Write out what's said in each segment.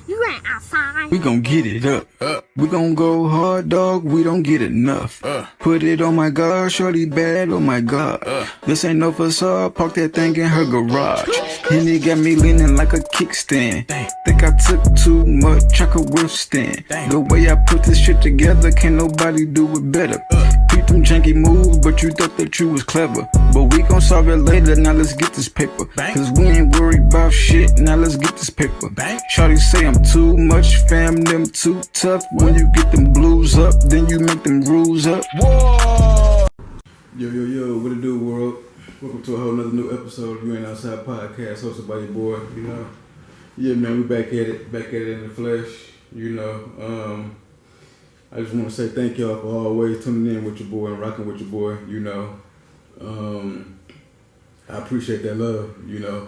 You ain't outside. We gon' get it up. We gon' go hard, dog. We don't get enough. Put it on my God, shorty bad. Oh my God. This ain't no facade. Park that thing in her garage. Henny got me leaning like a kickstand. Think I took too much, I could withstand. The way I put this shit together, can't nobody do it better. Beat them janky moves, but you thought that you was clever. But we gon' solve it later, now let's get this paper. Cause we ain't worried about shit, now let's get this paper. Shawty say I'm too much, fam, them too tough. When you get them blues up, then you make them rules up. Whoa! Yo, what it do, world? Welcome to a whole nother new episode of You Ain't Outside Podcast, hosted by your boy, you know. Yeah, man, we back at it in the flesh, you know. I just want to say thank y'all for always tuning in with your boy and rocking with your boy, you know. I appreciate that love, you know.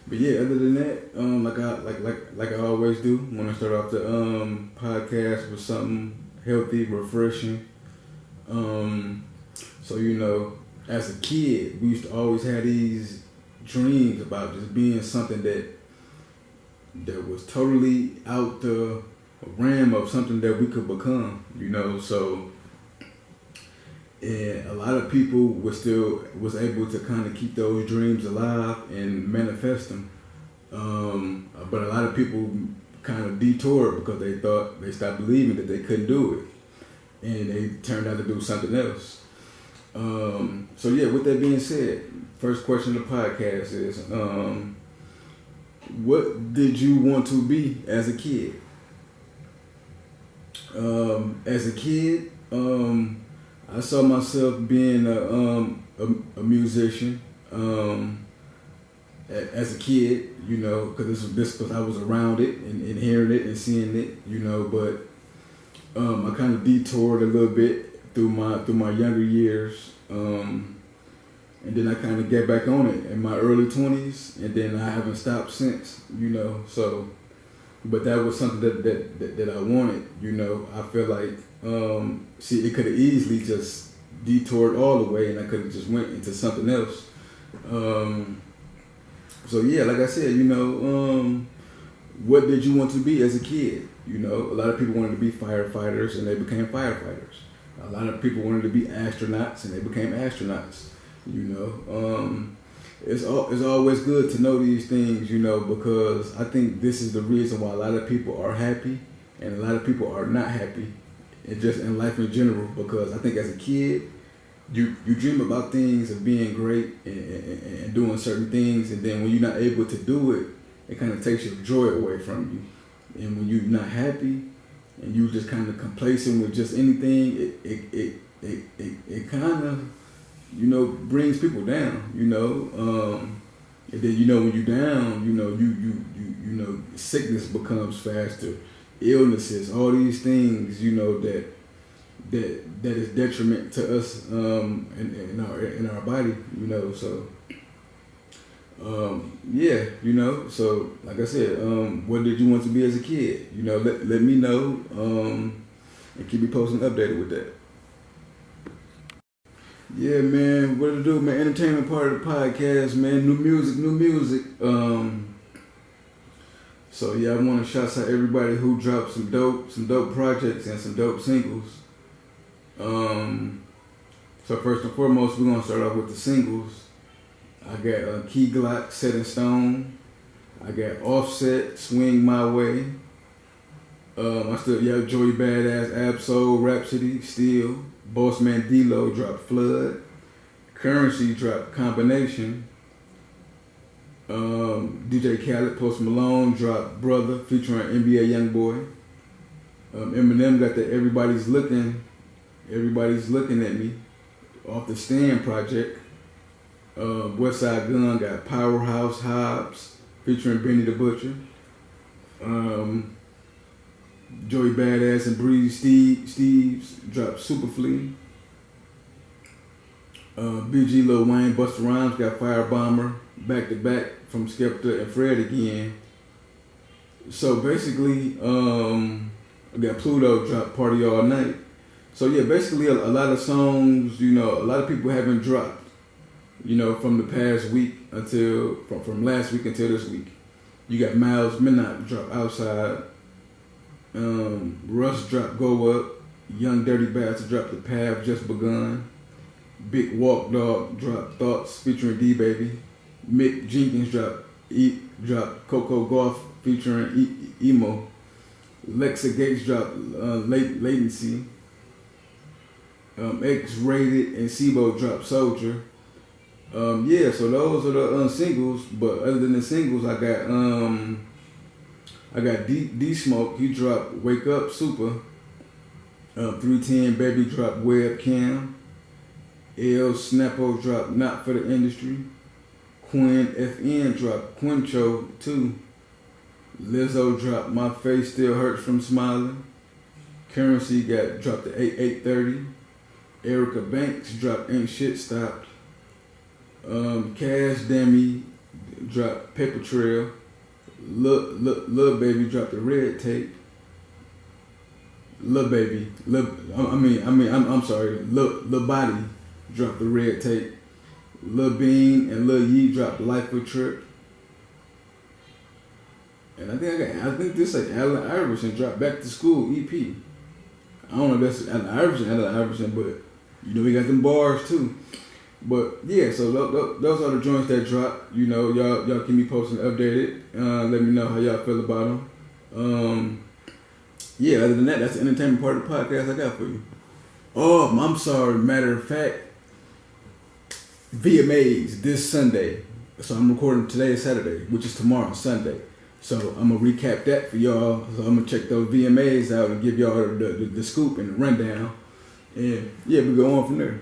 But yeah, other than that, like I always do, want to start off the podcast with something healthy, refreshing. So you know, as a kid, we used to always have these dreams about just being something that was totally out the realm of something that we could become, you know. So, and a lot of people was able to kind of keep those dreams alive and manifest them. But a lot of people kind of detoured because they stopped believing that they couldn't do it, and they turned out to do something else. So yeah, with that being said, first question of the podcast is, what did you want to be as a kid? As a kid, I saw myself being a musician. As a kid, you know, because I was around it and hearing it and seeing it, you know. But I kind of detoured a little bit through my younger years, and then I kind of get back on it in my early 20s, and then I haven't stopped since, you know. So, but that was something that I wanted, you know. I feel like, it could have easily just detoured all the way, and I could have just went into something else. So yeah, like I said, you know, what did you want to be as a kid? You know, a lot of people wanted to be firefighters, and they became firefighters. A lot of people wanted to be astronauts, and they became astronauts. You know, it's always good to know these things, you know, because I think this is the reason why a lot of people are happy and a lot of people are not happy, and just in life in general. Because I think as a kid, you dream about things of being great and doing certain things, and then when you're not able to do it, it kind of takes your joy away from you. And when you're not happy and you just kind of complacent with just anything, it kind of, you know, brings people down, you know. And then, you know, when you're down, you know, you know, sickness becomes faster, illnesses, all these things, you know, that is detriment to us in our body, you know. So yeah, you know. So like I said, what did you want to be as a kid? You know, let me know, and keep me posting updated with that. Yeah, man, what to do, man? Entertainment part of the podcast, man. New music. So yeah, I want to shout out everybody who dropped some dope projects and some dope singles. So first and foremost, we're gonna start off with the singles. I got Key Glock, Set in Stone. I got Offset, Swing My Way. I still got Joey Badass, Absol, Rhapsody, Still. Bossman D-Lo dropped Flood. Currency dropped Combination. DJ Khaled, Post Malone dropped Brother featuring NBA Youngboy. Eminem got the Everybody's Looking at Me off the Stand project. Westside Gun got Powerhouse Hobbs featuring Benny the Butcher. Joey Badass and Breezy Steves dropped Super Flea. BG Lil Wayne, Busta Rhymes got Firebomber back to back from Skepta and Fred again. So basically, I got Pluto dropped Party All Night. So yeah, basically a lot of songs, you know, a lot of people haven't dropped, you know, from the past week from last week until this week. You got Miles Midnight drop Outside. Russ drop Go Up. Young Dirty Bastard drop The Path Just Begun. Big Walk Dog drop Thoughts featuring D Baby. Mick Jenkins drop Coco Golf featuring Emo. Lexa Gates drop Latency. X-Rated and Sibo drop Soldier. Yeah, so those are the singles. But other than the singles, I got D Smoke. He dropped Wake Up Super. 310 Baby dropped Webcam. L Snappo dropped Not For The Industry. Quinn FN dropped Quincho 2. Lizzo dropped My Face Still Hurts From Smiling. Currency dropped the 830. Erica Banks dropped Ain't Shit Stopped. Cash Demi dropped Paper Trail. Lil Baby dropped The Red Tape. Lil Body dropped The Red Tape. Lil Bean and Lil Yee dropped Life a Trip. And I think this Allen Iverson dropped Back to School EP. I don't know if that's Allen Iverson, but you know we got them bars too. But yeah, so those are the joints that dropped. You know, y'all keep me posted and updated. Let me know how y'all feel about them. Yeah, other than that, that's the entertainment part of the podcast I got for you. Oh, I'm sorry. Matter of fact, VMAs this Sunday. So I'm recording today is Saturday, which is tomorrow, Sunday. So I'm going to recap that for y'all. So I'm going to check those VMAs out and give y'all the scoop and the rundown. And yeah, we go on from there.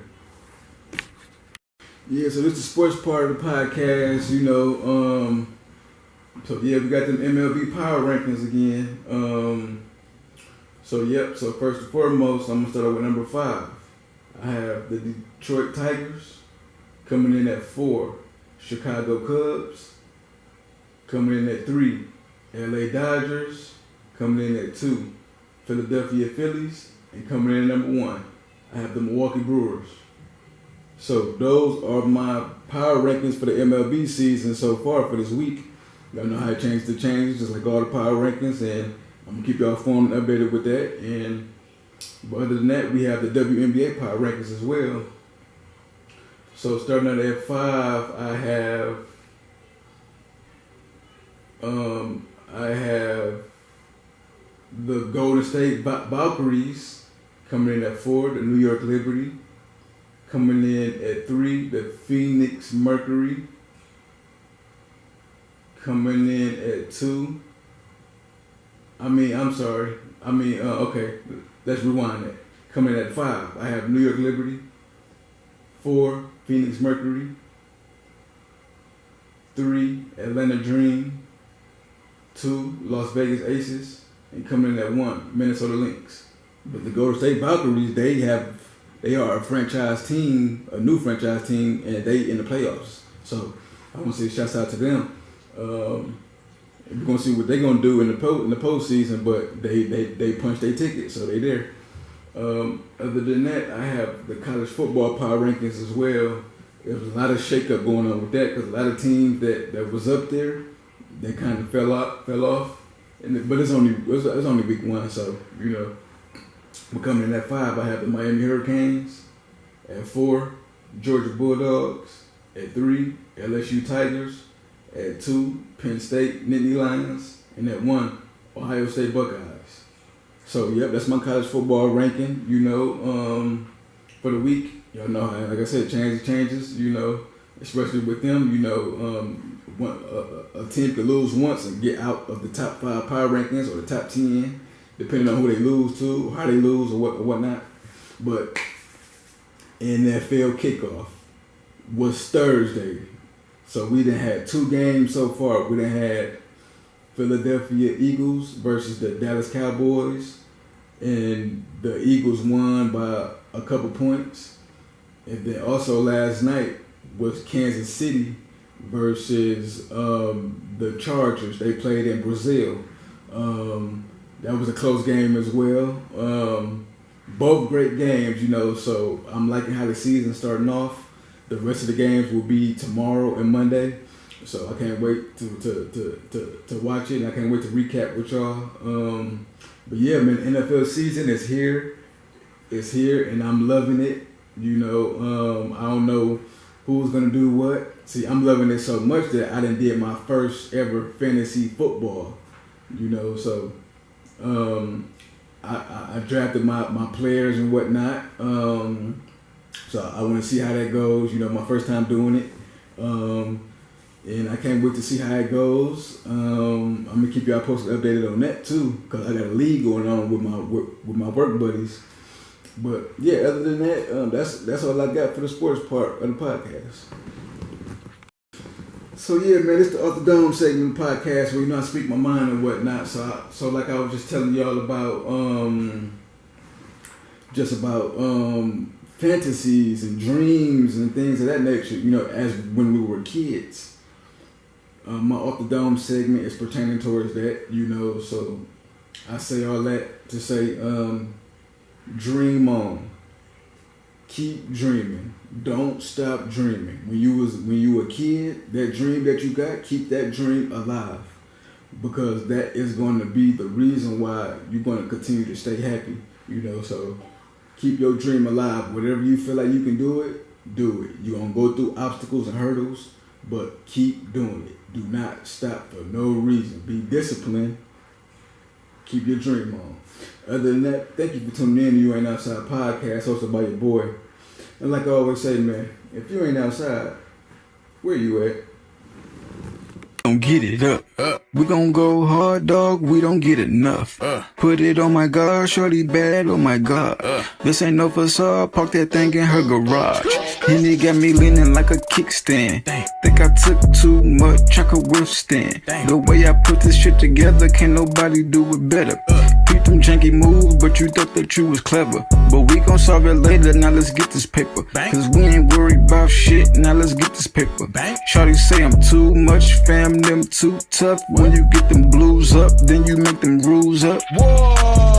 Yeah, so this is the sports part of the podcast, you know. So yeah, we got them MLB power rankings again. So first and foremost, I'm going to start off with number 5. I have the Detroit Tigers coming in at 4. Chicago Cubs coming in at 3. LA Dodgers coming in at 2. Philadelphia Phillies, and coming in at number 1, I have the Milwaukee Brewers. So those are my power rankings for the MLB season so far for this week. Y'all know how I change the changes, just like all the power rankings, and I'm gonna keep y'all informed and updated with that. And but other than that, we have the WNBA power rankings as well. So starting out at 5, I have the Golden State Valkyries coming in at 4, the New York Liberty. Coming in at 3, the Phoenix Mercury. Coming in at 2. Okay, let's rewind that. Coming in at 5, I have New York Liberty. 4, Phoenix Mercury. 3, Atlanta Dream. 2, Las Vegas Aces. And coming in at 1, Minnesota Lynx. But the Golden State Valkyries, they are a franchise team, a new franchise team, and they in the playoffs. So I want to say shouts out to them. We're gonna see what they're gonna do in the postseason, but they punched their ticket, so they there. Other than that, I have the college football power rankings as well. There was a lot of shakeup going on with that because a lot of teams that was up there, they kind of fell off. But it's only week 1, so you know. We're coming in at 5, I have the Miami Hurricanes. At 4, Georgia Bulldogs. At 3, LSU Tigers. At 2, Penn State Nittany Lions. And at 1, Ohio State Buckeyes. So, yep, that's my college football ranking, you know, for the week. Y'all know, like I said, changes, you know, especially with them, you know, a team could lose once and get out of the top 5 power rankings or the top 10. Depending on who they lose to, how they lose, or whatnot. But NFL kickoff was Thursday. So we done had 2 games so far. We done had Philadelphia Eagles versus the Dallas Cowboys. And the Eagles won by a couple points. And then also last night was Kansas City versus the Chargers. They played in Brazil. That was a close game as well. Both great games, you know, so I'm liking how the season's starting off. The rest of the games will be tomorrow and Monday. So I can't wait to watch it, and I can't wait to recap with y'all. But yeah, man, NFL season is here. It's here, and I'm loving it. You know, I don't know who's gonna do what. See, I'm loving it so much that I done did my first ever fantasy football. You know, so I drafted my players and whatnot. So I want to see how that goes. You know, my first time doing it. And I can't wait to see how it goes. I'm gonna keep y'all posted, updated on that too, cause I got a league going on with my work buddies. But yeah, other than that, that's all I got for the sports part of the podcast. So yeah, man, it's the Off the Dome segment of the podcast where, you know, I speak my mind and whatnot. So like I was just telling y'all about fantasies and dreams and things of that nature, you know, as when we were kids. My Off the Dome segment is pertaining towards that, you know, so I say all that to say, dream on. Keep dreaming. Don't stop dreaming. When you were a kid, that dream that you got, keep that dream alive. Because that is going to be the reason why you're going to continue to stay happy, you know, so keep your dream alive. Whatever you feel like you can do it, do it. You're going to go through obstacles and hurdles, but keep doing it. Do not stop for no reason. Be disciplined. Keep your dream on. Other than that, thank you for tuning in to You Ain't Outside podcast, hosted by your boy. And like I always say, man, if you ain't outside, where you at? Don't get it up. We gon' go hard, dog. We don't get enough. Put it on my God, shorty bad. Oh my God. This ain't no facade. Park that thing in her garage. And it got me leaning like a kickstand. Think I took too much, I could withstand. The way I put this shit together, can't nobody do it better. Peep them janky moves, but you thought that you was clever. But we gon' solve it later, now let's get this paper. Cause we ain't worried about shit, now let's get this paper. Shawty say I'm too much, fam, them too tough. When you get them blues up, then you make them rules up. Whoa!